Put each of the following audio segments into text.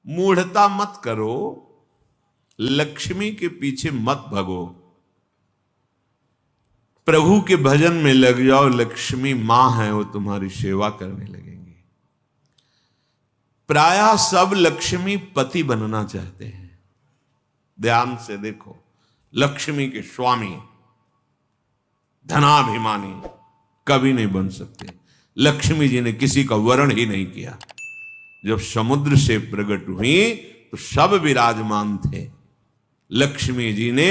मूढ़ता मत करो, लक्ष्मी के पीछे मत भगो, प्रभु के भजन में लग जाओ। लक्ष्मी मां है, वो तुम्हारी सेवा करने लगेंगी। प्रायः सब लक्ष्मी पति बनना चाहते हैं। ध्यान से देखो, लक्ष्मी के स्वामी धनाभिमानी कभी नहीं बन सकते। लक्ष्मी जी ने किसी का वर्ण ही नहीं किया। जब समुद्र से प्रकट हुई तो सब विराजमान थे। लक्ष्मी जी ने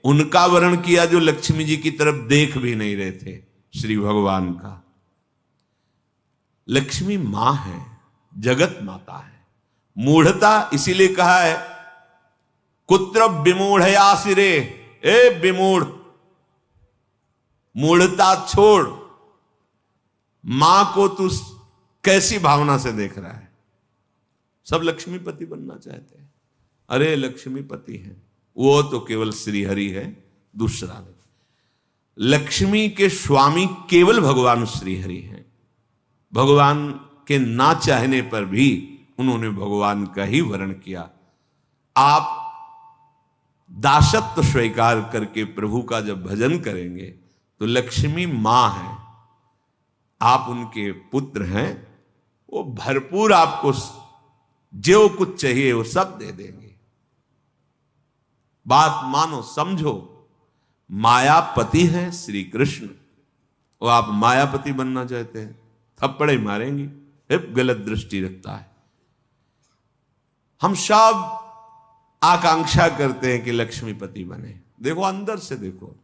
उनका वर्ण किया जो लक्ष्मी जी की तरफ देख भी नहीं रहे थे, श्री भगवान का। लक्ष्मी मां है, जगत माता है। मूढ़ता इसीलिए कहा है, कुत्र विमूढ़या सिरे, ए विमूढ़, मूढ़ता छोड़। मां को तू कैसी भावना से देख रहा है? सब लक्ष्मीपति बनना चाहते हैं। अरे लक्ष्मीपति है, वो तो केवल श्री हरि है, दूसरा नहीं। लक्ष्मी के स्वामी केवल भगवान श्री हरि हैं। भगवान के ना चाहने पर भी उन्होंने भगवान का ही वर्ण किया। आप दासत्व स्वीकार करके प्रभु का जब भजन करेंगे तो लक्ष्मी मां है, आप उनके पुत्र हैं, वो भरपूर आपको जो कुछ चाहिए वो सब दे देंगे। बात मानो, समझो। मायापति है श्री कृष्ण, वो आप मायापति बनना चाहते हैं, थप्पड़े मारेंगी। गलत दृष्टि रखता है। हम सब आकांक्षा करते हैं कि लक्ष्मीपति बने। देखो अंदर से देखो,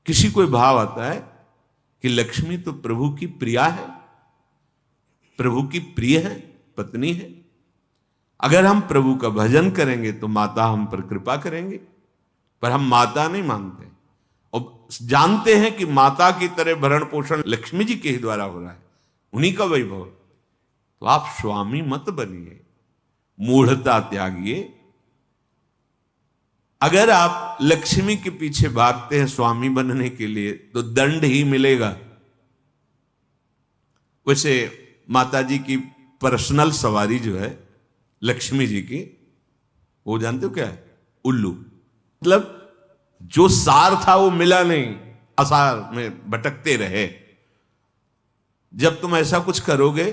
किसी कोई भाव आता है कि लक्ष्मी तो प्रभु की प्रिया है, प्रभु की प्रिय है, पत्नी है। अगर हम प्रभु का भजन करेंगे तो माता हम पर कृपा करेंगे, पर हम माता नहीं मानते और जानते हैं कि माता की तरह भरण पोषण लक्ष्मी जी के ही द्वारा हो रहा है, उन्हीं का वैभव। तो आप स्वामी मत बनिए, मूढ़ता त्यागिए। अगर आप लक्ष्मी के पीछे भागते हैं स्वामी बनने के लिए तो दंड ही मिलेगा। वैसे माता जी की पर्सनल सवारी जो है लक्ष्मी जी की, वो जानते हो क्या है? उल्लू। मतलब जो सार था वो मिला नहीं, असार में भटकते रहे। जब तुम ऐसा कुछ करोगे,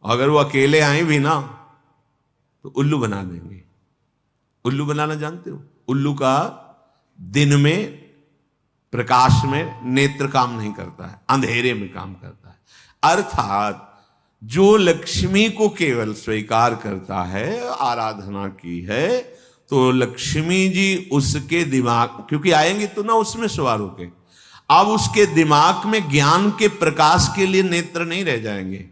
अगर वो अकेले आए भी ना तो उल्लू बना देंगे। उल्लू बनाना जानते हो? उल्लू का दिन में प्रकाश में नेत्र काम नहीं करता है, अंधेरे में काम करता है। अर्थात जो लक्ष्मी को केवल स्वीकार करता है, आराधना की है, तो लक्ष्मी जी उसके दिमाग, क्योंकि आएंगे तो ना उसमें सवार होके, अब उसके दिमाग में ज्ञान के प्रकाश के लिए नेत्र नहीं रह जाएंगे।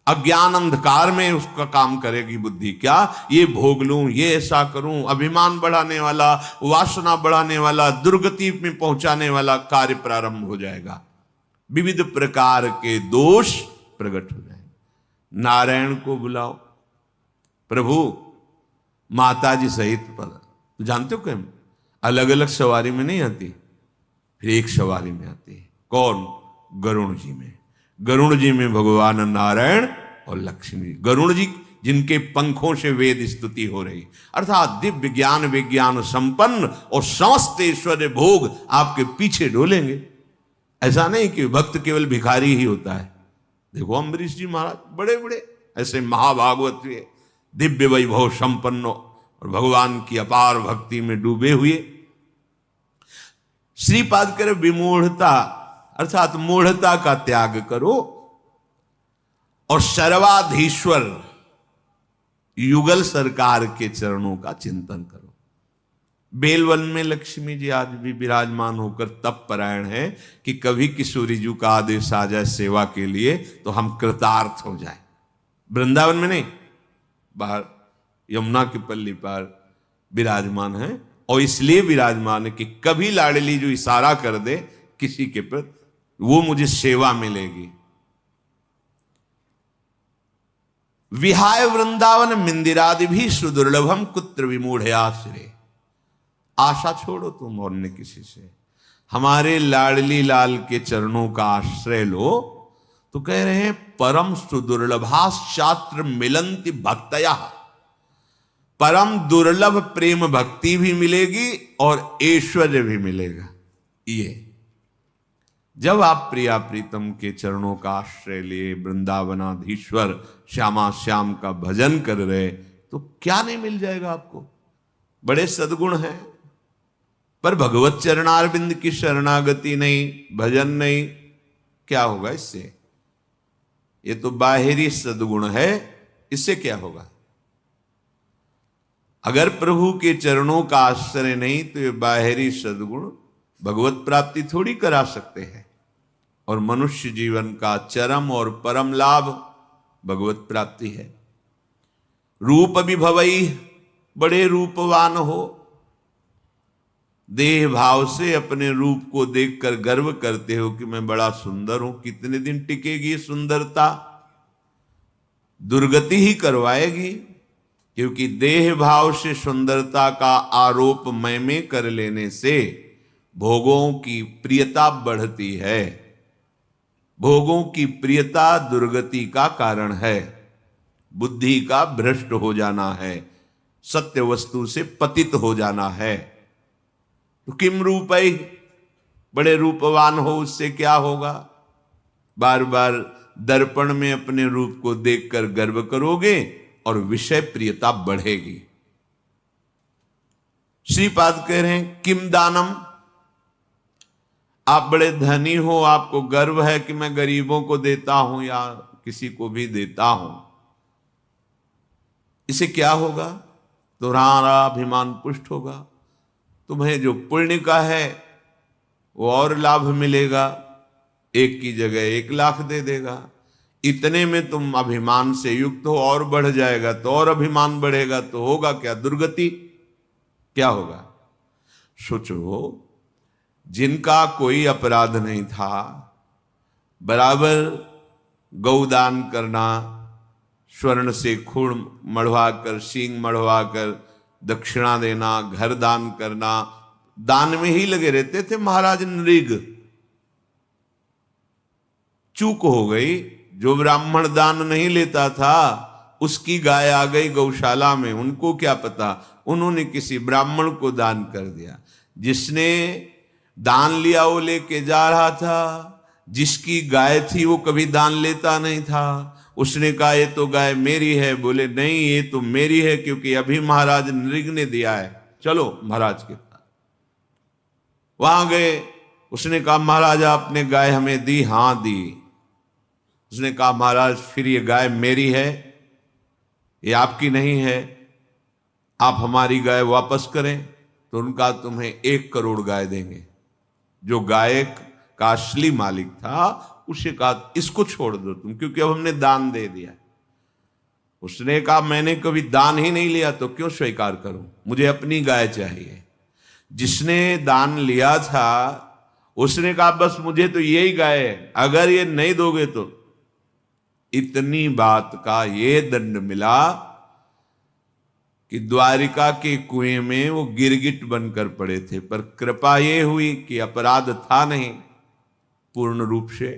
अज्ञान अंधकार में उसका काम करेगी बुद्धि। क्या ये भोग लूं, ये ऐसा करूं, अभिमान बढ़ाने वाला, वासना बढ़ाने वाला, दुर्गति में पहुंचाने वाला कार्य प्रारंभ हो जाएगा। विविध प्रकार के दोष प्रकट हो जाएंगे। नारायण को बुलाओ, प्रभु माता जी सहित पद, तो जानते हो क्या, अलग अलग सवारी में नहीं आती, फिर एक सवारी में आती है। कौन? गरुण जी में। गरुण जी में भगवान नारायण और लक्ष्मी। गरुण जी जिनके पंखों से वेद स्तुति हो रही, अर्थात दिव्य ज्ञान विज्ञान संपन्न और समस्त ऐश्वर्य भोग आपके पीछे डोलेंगे। ऐसा नहीं कि भक्त केवल भिखारी ही होता है। देखो अम्बरीश जी महाराज बड़े बड़े ऐसे महाभागवत हुए, दिव्य वैभव संपन्न और भगवान की अपार भक्ति में डूबे हुए। श्रीपाद करे विमूढ़ता, अर्थात मूढ़ता का त्याग करो और सर्वाधीश्वर युगल सरकार के चरणों का चिंतन करो। बेलवन में लक्ष्मी जी आज भी विराजमान होकर तप परायण है कि कभी किशोरी जी का आदेश आ जाए सेवा के लिए तो हम कृतार्थ हो जाए। वृंदावन में नहीं, बाहर यमुना की पल्ली पर विराजमान है, और इसलिए विराजमान है कि कभी लाडली जो इशारा कर दे किसी के प्रति, वो मुझे सेवा मिलेगी। विहाय वृंदावन मिंदिरादि भी सुदुर्लभम कुत्र विमूढ़याश्रय। आशा छोड़ो तुम और न किसी से, हमारे लाडली लाल के चरणों का आश्रय लो तो कह रहे हैं परम सुदुर्लभा शास्त्र मिलंति भक्तया, परम दुर्लभ प्रेम भक्ति भी मिलेगी और ऐश्वर्य भी मिलेगा। ये जब आप प्रिया प्रीतम के चरणों का आश्रय लिए वृंदावनाधीश्वर श्यामा श्याम का भजन कर रहे, तो क्या नहीं मिल जाएगा आपको। बड़े सद्गुण हैं, पर भगवत चरणारविंद की शरणागति नहीं, भजन नहीं, क्या होगा इससे। ये तो बाहरी सद्गुण है, इससे क्या होगा। अगर प्रभु के चरणों का आश्रय नहीं तो ये बाहरी सद्गुण भगवत प्राप्ति थोड़ी करा सकते हैं। और मनुष्य जीवन का चरम और परम लाभ भगवत प्राप्ति है। रूप विभवई, बड़े रूपवान हो, देह भाव से अपने रूप को देखकर गर्व करते हो कि मैं बड़ा सुंदर हूं। कितने दिन टिकेगी सुंदरता, दुर्गति ही करवाएगी, क्योंकि देह भाव से सुंदरता का आरोप मैं में कर लेने से भोगों की प्रियता बढ़ती है। भोगों की प्रियता दुर्गति का कारण है, बुद्धि का भ्रष्ट हो जाना है, सत्य वस्तु से पतित हो जाना है। तो किम रूपई, बड़े रूपवान हो, उससे क्या होगा। बार बार दर्पण में अपने रूप को देखकर गर्व करोगे और विषय प्रियता बढ़ेगी। श्रीपाद कह रहे हैं किम दानम, आप बड़े धनी हो, आपको गर्व है कि मैं गरीबों को देता हूं या किसी को भी देता हूं, इसे क्या होगा। तुम्हारा अभिमान पुष्ट होगा, तुम्हें जो पुण्य का है वो और लाभ मिलेगा, 1 की जगह 1 लाख दे देगा। इतने में तुम अभिमान से युक्त हो, और बढ़ जाएगा तो और अभिमान बढ़ेगा, तो होगा क्या, दुर्गति। क्या होगा। सोचो, जिनका कोई अपराध नहीं था, बराबर गौदान करना, स्वर्ण से खून मढ़वाकर, सींग मढ़वाकर दक्षिणा देना, घर दान करना, दान में ही लगे रहते थे महाराज नृग। चूक हो गई, जो ब्राह्मण दान नहीं लेता था उसकी गाय आ गई गौशाला में, उनको क्या पता, उन्होंने किसी ब्राह्मण को दान कर दिया। जिसने दान लिया वो लेके जा रहा था, जिसकी गाय थी वो कभी दान लेता नहीं था। उसने कहा ये तो गाय मेरी है, बोले नहीं ये तो मेरी है, क्योंकि अभी महाराज नृग ने दिया है, चलो महाराज के पास। वहां गए, उसने कहा महाराज आपने गाय हमें दी, हां दी। उसने कहा महाराज फिर ये गाय मेरी है, ये आपकी नहीं है, आप हमारी गाय वापस करें। तो उनका तुम्हें 1 करोड़ गाय देंगे। जो गाय का असली मालिक था उसे कहा इसको छोड़ दो तुम, क्योंकि अब हमने दान दे दिया। उसने कहा मैंने कभी दान ही नहीं लिया, तो क्यों स्वीकार करूं, मुझे अपनी गाय चाहिए। जिसने दान लिया था उसने कहा बस मुझे तो यही गाय है, अगर ये नहीं दोगे तो। इतनी बात का ये दंड मिला कि द्वारिका के कुएं में वो गिरगिट बनकर पड़े थे, पर कृपा ये हुई कि अपराध था नहीं पूर्ण रूप से।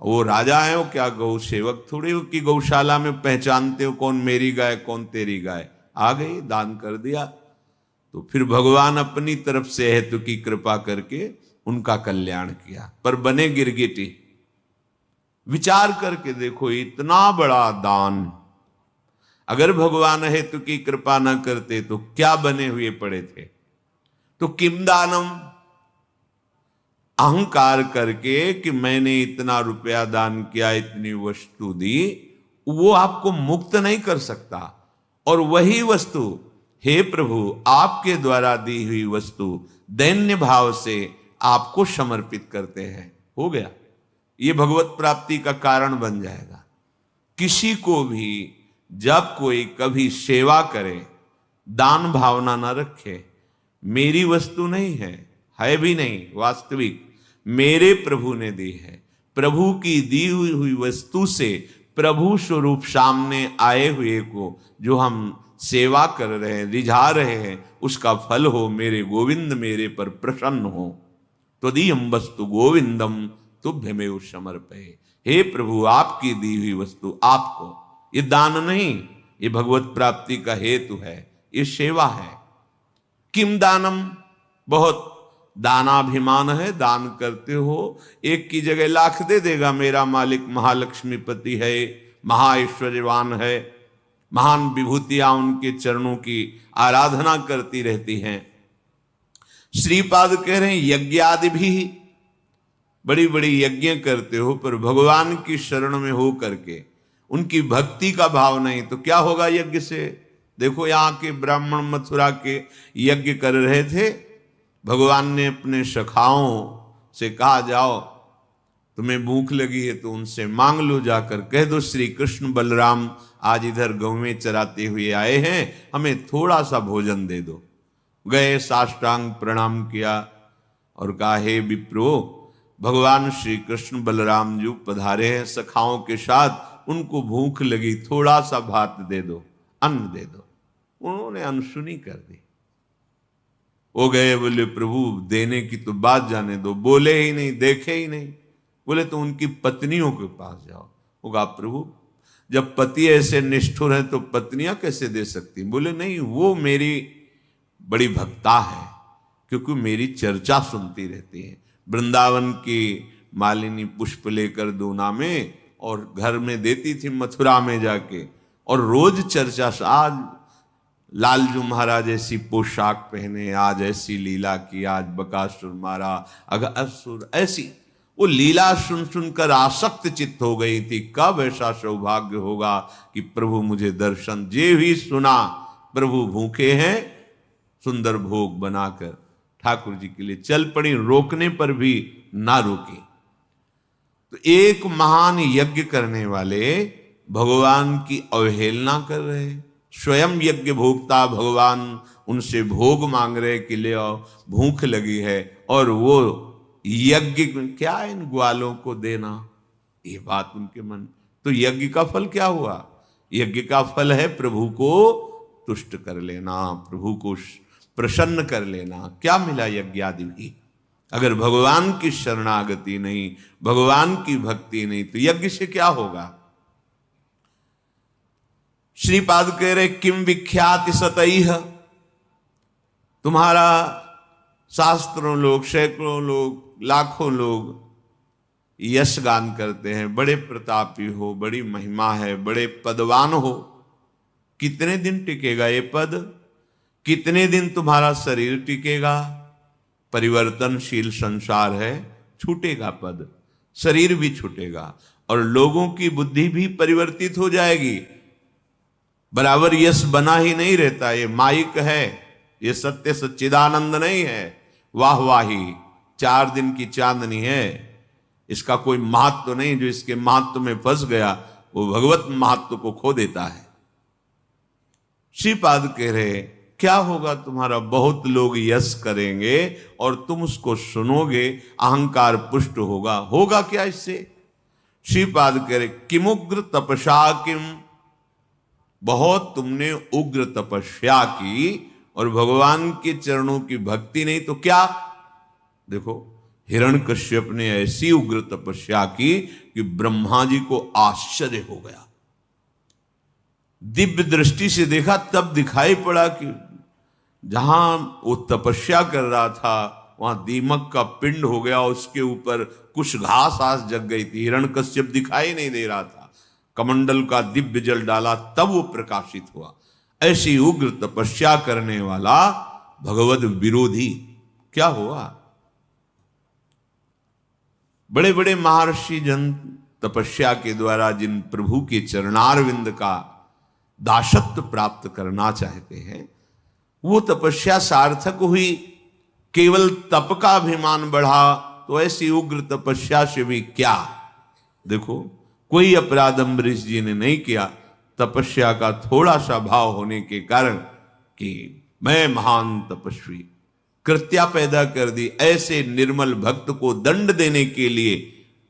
वो राजा है, वो क्या गौ सेवक थोड़ी हो कि गौशाला में पहचानते हो कौन मेरी गाय कौन तेरी गाय। आ गई, दान कर दिया। तो फिर भगवान अपनी तरफ से हेतु की कृपा करके उनका कल्याण किया, पर बने गिरगिटी। विचार करके देखो, इतना बड़ा दान अगर भगवान हेतु की कृपा न करते तो क्या बने हुए पड़े थे। तो किम दानम, अहंकार करके कि मैंने इतना रुपया दान किया, इतनी वस्तु दी, वो आपको मुक्त नहीं कर सकता। और वही वस्तु हे प्रभु आपके द्वारा दी हुई वस्तु दैन्य भाव से आपको समर्पित करते हैं, हो गया, ये भगवत प्राप्ति का कारण बन जाएगा। किसी को भी जब कोई कभी सेवा करे, दान भावना न रखे, मेरी वस्तु नहीं है भी नहीं, वास्तविक मेरे प्रभु ने दी है। प्रभु की दी हुई वस्तु से प्रभु स्वरूप सामने आए हुए को जो हम सेवा कर रहे हैं, रिझा रहे हैं, उसका फल हो मेरे गोविंद मेरे पर प्रसन्न हो। त्वदीयं वस्तु गोविंदम तुभ्यमेव समर्पये। हे प्रभु, आपकी दी हुई वस्तु आपको, ये दान नहीं, ये भगवत प्राप्ति का हेतु है, ये सेवा है। किम दानम, बहुत दानाभिमान है, दान करते हो, एक की जगह लाख दे देगा मेरा मालिक महालक्ष्मीपति है, महाऐश्वर्यवान है, महान विभूतियां उनके चरणों की आराधना करती रहती हैं। श्रीपाद कह रहे हैं यज्ञ आदि भी, बड़ी बड़ी यज्ञ करते हो, पर भगवान की शरण में हो करके उनकी भक्ति का भाव नहीं, तो क्या होगा यज्ञ से? देखो यहाँ के ब्राह्मण मथुरा के यज्ञ कर रहे थे, भगवान ने अपने सखाओं से कहा जाओ तुम्हें भूख लगी है तो उनसे मांग लो, जाकर कह दो श्री कृष्ण बलराम आज इधर गौवें चराते हुए आए हैं, हमें थोड़ा सा भोजन दे दो। गए, साष्टांग प्रणाम किया और कहा हे विप्रो, भगवान श्री कृष्ण बलराम जी पधारे हैं सखाओं के साथ, उनको भूख लगी, थोड़ा सा भात दे दो, अन्न दे दो। उन्होंने अनसुनी कर दी। वो गए, बोले प्रभु देने की तो बात जाने दो, बोले ही नहीं, देखे ही नहीं। बोले तो उनकी पत्नियों के पास जाओ। वो कहा प्रभु जब पति ऐसे निष्ठुर है तो पत्नियां कैसे दे सकती? बोले नहीं, वो मेरी बड़ी भक्ता है, क्योंकि मेरी चर्चा सुनती रहती है। वृंदावन की मालिनी पुष्प लेकर दूना में और घर में देती थी मथुरा में जाके, और रोज चर्चा, आज लालजू महाराज ऐसी पोशाक पहने, आज ऐसी लीला की, आज बकासुर मारा, असुर, ऐसी वो लीला सुन सुनकर आसक्त चित्त हो गई थी। कब ऐसा सौभाग्य होगा कि प्रभु मुझे दर्शन, जे भी सुना प्रभु भूखे हैं, सुंदर भोग बनाकर ठाकुर जी के लिए चल पड़ी, रोकने पर भी ना रुकी। तो एक महान यज्ञ करने वाले भगवान की अवहेलना कर रहे, स्वयं यज्ञ भोक्ता भगवान उनसे भोग मांग रहे कि ले आओ, भूख लगी है, और वो यज्ञ क्या इन ग्वालों को देना, ये बात उनके मन। तो यज्ञ का फल क्या हुआ? यज्ञ का फल है प्रभु को तुष्ट कर लेना, प्रभु को प्रसन्न कर लेना। क्या मिला यज्ञ आदि भी? अगर भगवान की शरणागति नहीं, भगवान की भक्ति नहीं, तो यज्ञ से क्या होगा? श्रीपाद कह रहे किम विख्याति सतैह, तुम्हारा शास्त्रों लोग, सैकड़ों लोग, लाखों लोग यश गान करते हैं, बड़े प्रतापी हो, बड़ी महिमा है, बड़े पदवान हो। कितने दिन टिकेगा ये पद? कितने दिन तुम्हारा शरीर टिकेगा? परिवर्तनशील संसार है, छूटेगा पद, शरीर भी छूटेगा, और लोगों की बुद्धि भी परिवर्तित हो जाएगी। बराबर यश बना ही नहीं रहता, ये माइक है, ये सत्य सच्चिदानंद नहीं है, वाहवाही 4 दिन की चांदनी है, इसका कोई महत्व तो नहीं। जो इसके महत्व में फंस गया वो भगवत महत्व को खो देता है। श्रीपाद कह रहे क्या होगा तुम्हारा? बहुत लोग यश करेंगे और तुम उसको सुनोगे, अहंकार पुष्ट होगा। होगा क्या इससे? श्रीपाद कह रहे किमुग्र तपस्या किम, बहुत तुमने उग्र तपस्या की और भगवान के चरणों की भक्ति नहीं, तो क्या? देखो हिरण्यकश्यप ने ऐसी उग्र तपस्या की कि ब्रह्मा जी को आश्चर्य हो गया। दिव्य दृष्टि से देखा तब दिखाई पड़ा कि जहां वो तपस्या कर रहा था वहां दीमक का पिंड हो गया, उसके ऊपर कुछ घास आस जग गई थी। हिरण्यकश्यप दिखाई नहीं दे रहा था, कमंडल का दिव्य जल डाला तब वो प्रकाशित हुआ। ऐसी उग्र तपस्या करने वाला भगवद विरोधी क्या हुआ? बड़े बड़े महर्षि जन तपस्या के द्वारा जिन प्रभु के चरणारविंद का दासत्व प्राप्त करना चाहते हैं, वो तपस्या सार्थक हुई। केवल तप का अभिमान बढ़ा तो ऐसी उग्र तपस्या से भी क्या? देखो कोई अपराध अम्बरीश जी ने नहीं किया, तपस्या का थोड़ा सा भाव होने के कारण कि मैं महान तपस्वी, कृत्या पैदा कर दी। ऐसे निर्मल भक्त को दंड देने के लिए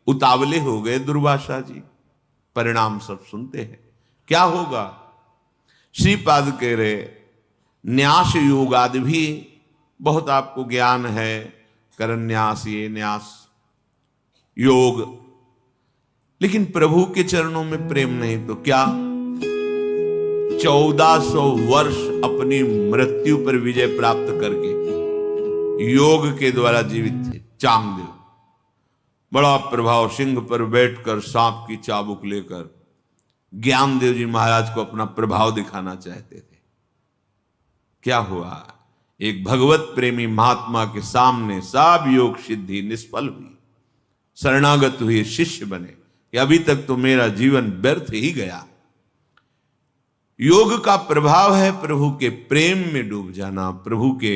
उतावले हो गए दुर्वासा जी। परिणाम सब सुनते हैं, क्या होगा? श्रीपाद कह रहे न्यास योग आदि भी बहुत आपको ज्ञान है, करन्यास, ये न्यास योग, लेकिन प्रभु के चरणों में प्रेम नहीं तो क्या। 1400 वर्ष अपनी मृत्यु पर विजय प्राप्त करके योग के द्वारा जीवित थे। चांगदेव बड़ा प्रभाव, सिंह पर बैठकर सांप की चाबुक लेकर ज्ञानदेव जी महाराज को अपना प्रभाव दिखाना चाहते थे। क्या हुआ, एक भगवत प्रेमी महात्मा के सामने सब योग सिद्धि निष्फल हुई। शरणागत हुए, शिष्य बने कि अभी तक तो मेरा जीवन व्यर्थ ही गया। योग का प्रभाव है प्रभु के प्रेम में डूब जाना, प्रभु के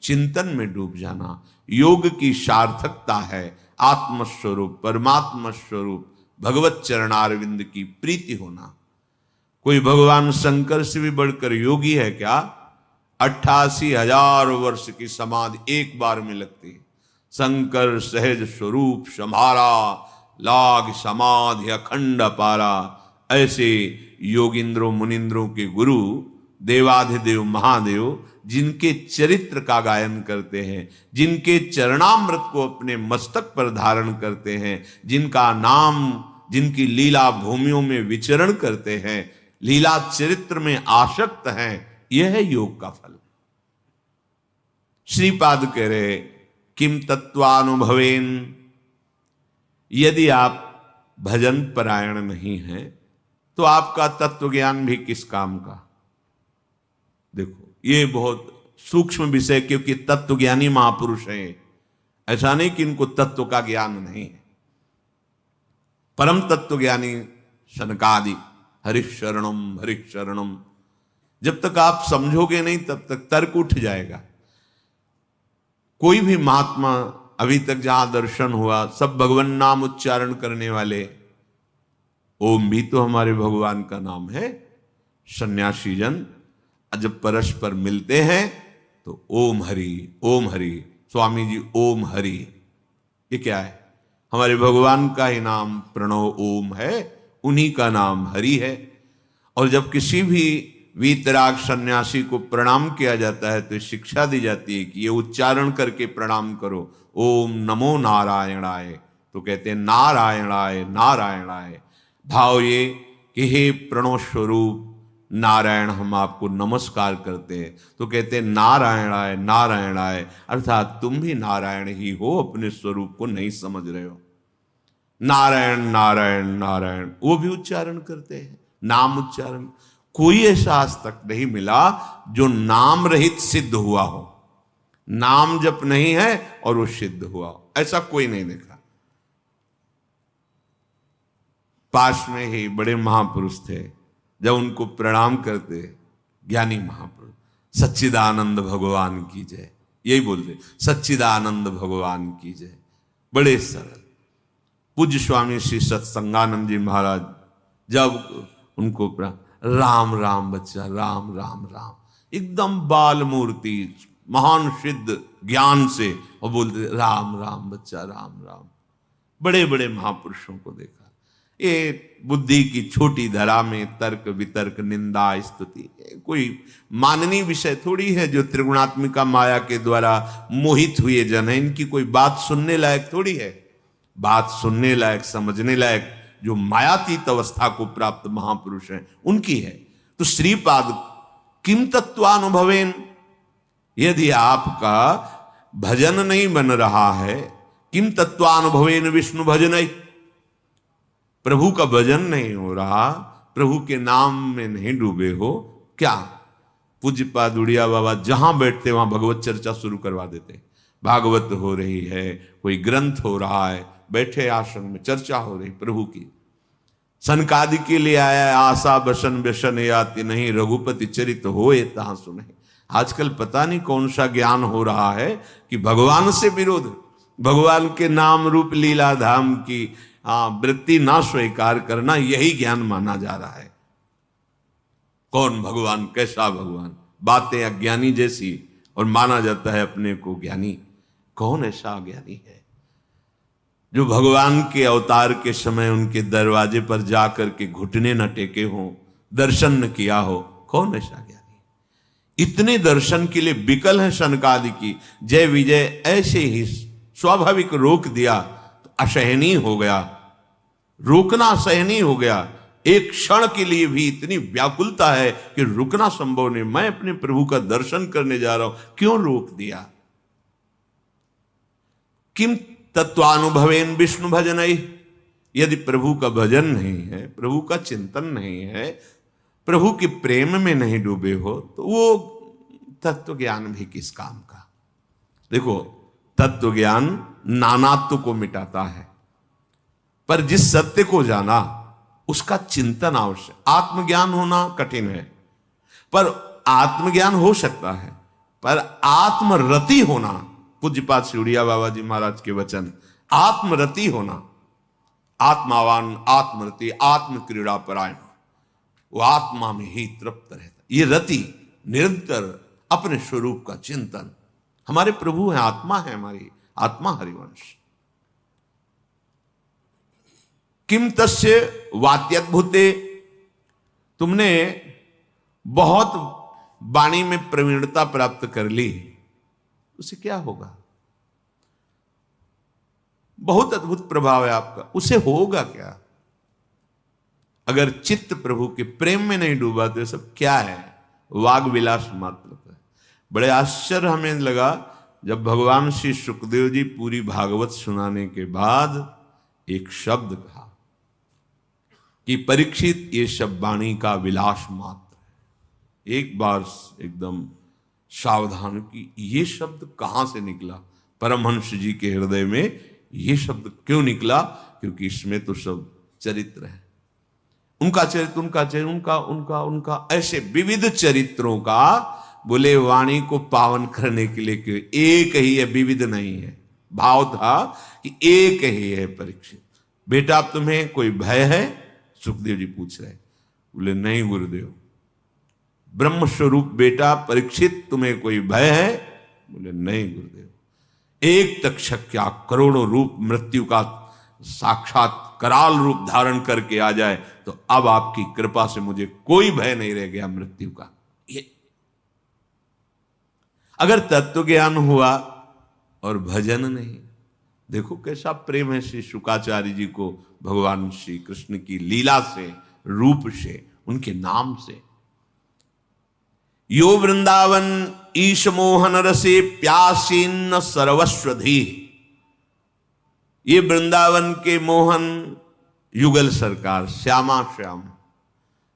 चिंतन में डूब जाना। योग की सार्थकता है आत्मस्वरूप, परमात्मा स्वरूप भगवत चरणारविंद की प्रीति होना। कोई भगवान शंकर से भी बढ़कर योगी है क्या? 88,000 वर्ष की समाधि एक बार में लगती है। शंकर सहज स्वरूप समारा, लाग समाधि अखंड पारा। ऐसे योगिंद्रों मुनिंद्रों के गुरु देवाधिदेव महादेव जिनके चरित्र का गायन करते हैं, जिनके चरणामृत को अपने मस्तक पर धारण करते हैं, जिनका नाम, जिनकी लीला भूमियों में विचरण करते हैं, लीला चरित्र में आसक्त हैं, यह है योग का फल। श्रीपाद कह रहे किम तत्वानुभवेन, यदि आप भजन परायण नहीं हैं तो आपका तत्व ज्ञान भी किस काम का। देखो ये बहुत सूक्ष्म विषय, क्योंकि तत्व ज्ञानी महापुरुष हैं। ऐसा नहीं कि इनको तत्व का ज्ञान नहीं है। परम तत्व ज्ञानी सनकादि हरिशरणम हरिशरणम, जब तक आप समझोगे नहीं तब तक तर्क उठ जाएगा। कोई भी महात्मा अभी तक जहां दर्शन हुआ सब भगवान नाम उच्चारण करने वाले। ओम भी तो हमारे भगवान का नाम है। सन्यासी जन जब परस्पर मिलते हैं तो ओम हरि ओम हरि, स्वामी जी ओम हरि, ये क्या है? हमारे भगवान का ही नाम प्रणव ओम है, उन्हीं का नाम हरि है। और जब किसी भी वीतराग सन्यासी को प्रणाम किया जाता है तो शिक्षा दी जाती है कि ये उच्चारण करके प्रणाम करो, ओम नमो नारायणाय। तो कहते हैं नारायणाय नारायणाय, भाव ये कि हे प्रणव स्वरूप नारायण हम आपको नमस्कार करते हैं। तो कहते हैं नारायणाय नारायणाय, अर्थात तुम भी नारायण ही हो, अपने स्वरूप को नहीं समझ रहे हो। नारायण नारायण नारायण वो भी उच्चारण करते हैं, नाम उच्चारण। कोई ऐसा आज तक नहीं मिला जो नाम रहित सिद्ध हुआ हो, नाम जप नहीं है और वो सिद्ध हुआ हो, ऐसा कोई नहीं देखा। पास में ही बड़े महापुरुष थे, जब उनको प्रणाम करते ज्ञानी महापुरुष सच्चिदानंद भगवान की जय, यही बोलते सच्चिदानंद भगवान की जय। बड़े सरल पूज्य स्वामी श्री सत्संगानंद जी महाराज जब उनको राम राम बच्चा, राम राम राम, एकदम बाल मूर्ति महान सिद्ध ज्ञान से, और बोलते राम राम बच्चा, राम राम। बड़े बड़े महापुरुषों को देखा। ये बुद्धि की छोटी धरा में तर्क वितर्क निंदा स्तुति कोई माननीय विषय थोड़ी है। जो त्रिगुणात्मिका माया के द्वारा मोहित हुए जन है, इनकी कोई बात सुनने लायक थोड़ी है। बात सुनने लायक, समझने लायक जो मायातीत अवस्था को प्राप्त महापुरुष हैं उनकी है। तो श्रीपाद किम तत्वानुभवेन, यदि आपका भजन नहीं बन रहा है, किम तत्वानुभवेन विष्णु भजन, प्रभु का भजन नहीं हो रहा, प्रभु के नाम में नहीं डूबे हो, क्या? पूज्यपाद उड़िया बाबा जहां बैठते वहां भगवत चर्चा शुरू करवा देते। भागवत हो रही है, कोई ग्रंथ हो रहा है, बैठे आश्रम में चर्चा हो रही प्रभु की। सनकादि के लिए आया आशा बसन व्यसन याति नहीं, रघुपति चरित होए तहां सुने। आजकल पता नहीं कौन सा ज्ञान हो रहा है कि भगवान से विरोध, भगवान के नाम रूप लीला धाम की वृत्ति ना स्वीकार करना, यही ज्ञान माना जा रहा है। कौन भगवान, कैसा भगवान, बातें अज्ञानी जैसी, और माना जाता है अपने को ज्ञानी। कौन ऐसा ज्ञानी है जो भगवान के अवतार के समय उनके दरवाजे पर जाकर के घुटने न टेके हों, दर्शन न किया हो? कौन ऐसा ज्ञानी? इतने दर्शन के लिए विकल है सनकादि की जय विजय, ऐसे ही स्वाभाविक रोक दिया तो असहनीय हो गया। रोकना सहनीय हो गया। एक क्षण के लिए भी इतनी व्याकुलता है कि रुकना संभव नहीं। मैं अपने प्रभु का दर्शन करने जा रहा हूं, क्यों रोक दिया? किम तत्वानुभवेन विष्णु भजन, यदि प्रभु का भजन नहीं है, प्रभु का चिंतन नहीं है, प्रभु के प्रेम में नहीं डूबे हो, तो वो तत्व ज्ञान भी किस काम का? देखो, तत्व ज्ञान नानात्व को मिटाता है, पर जिस सत्य को जाना उसका चिंतन आवश्यक। आत्मज्ञान होना कठिन है, पर आत्मज्ञान हो सकता है, पर आत्मरति होना, पूज्यपाद सिउड़िया बाबा जी महाराज के वचन, आत्मरति होना, आत्मावान आत्मरति आत्म क्रीड़ा परायण, वो आत्मा में ही तृप्त रहता। ये रति निरंतर अपने स्वरूप का चिंतन। हमारे प्रभु है, आत्मा है, हमारी आत्मा हरिवंश। किम तस्य वात्यद्भुते, तुमने बहुत वाणी में प्रवीणता प्राप्त कर ली, उसे क्या होगा? बहुत अद्भुत प्रभाव है आपका, उसे होगा क्या? अगर चित्त प्रभु के प्रेम में नहीं डूबा तो ये सब क्या है? वाग विलास मात्र है। बड़े आश्चर्य हमें लगा जब भगवान श्री सुखदेव जी पूरी भागवत सुनाने के बाद एक शब्द कहा कि परीक्षित, ये सब वाणी का विलास मात्र है। एक बार एकदम सावधान की, ये शब्द कहां से निकला? परमहंस जी के हृदय में ये शब्द क्यों निकला? क्योंकि इसमें तो सब चरित्र है, उनका चरित्र, उनका चरित्र, उनका उनका उनका ऐसे विविध चरित्रों का। बोले वाणी को पावन करने के लिए क्यों? एक ही है, विविध नहीं है। भाव था कि एक ही है। परीक्षित, बेटा तुम्हें कोई भय है? सुखदेव जी पूछ रहे। बोले नहीं गुरुदेव। ब्रह्म स्वरूप बेटा परीक्षित, तुम्हें कोई भय है? बोले नहीं गुरुदेव। एक तक्षक क्या करोड़ों रूप मृत्यु का साक्षात कराल रूप धारण करके आ जाए तो अब आपकी कृपा से मुझे कोई भय नहीं रह गया मृत्यु का। ये अगर तत्व ज्ञान हुआ और भजन नहीं, देखो कैसा प्रेम है श्री शुकाचार्य जी को भगवान श्री कृष्ण की लीला से, रूप से, उनके नाम से। यो वृंदावन ईश मोहन रसे प्यासीन सर्वस्वधि, ये वृंदावन के मोहन युगल सरकार श्यामा श्याम,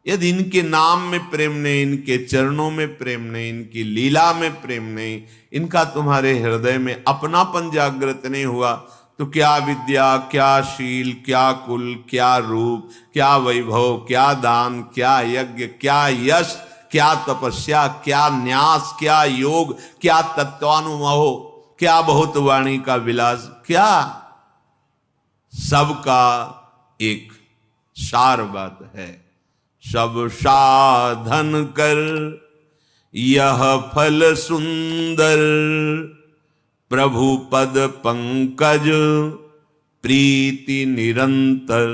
यदि इनके नाम में प्रेम नहीं, इनके चरणों में प्रेम नहीं, इनकी लीला में प्रेम नहीं, इनका तुम्हारे हृदय में अपनापन जागृत नहीं हुआ तो क्या विद्या, क्या शील, क्या कुल, क्या रूप, क्या वैभव, क्या दान, क्या यज्ञ, क्या यश, क्या तपस्या, क्या न्यास, क्या योग, क्या तत्वानुभव, क्या बहुत वाणी का विलास, क्या? सबका एक सार बात है, सब साधन कर यह फल सुंदर, प्रभु पद पंकज प्रीति निरंतर।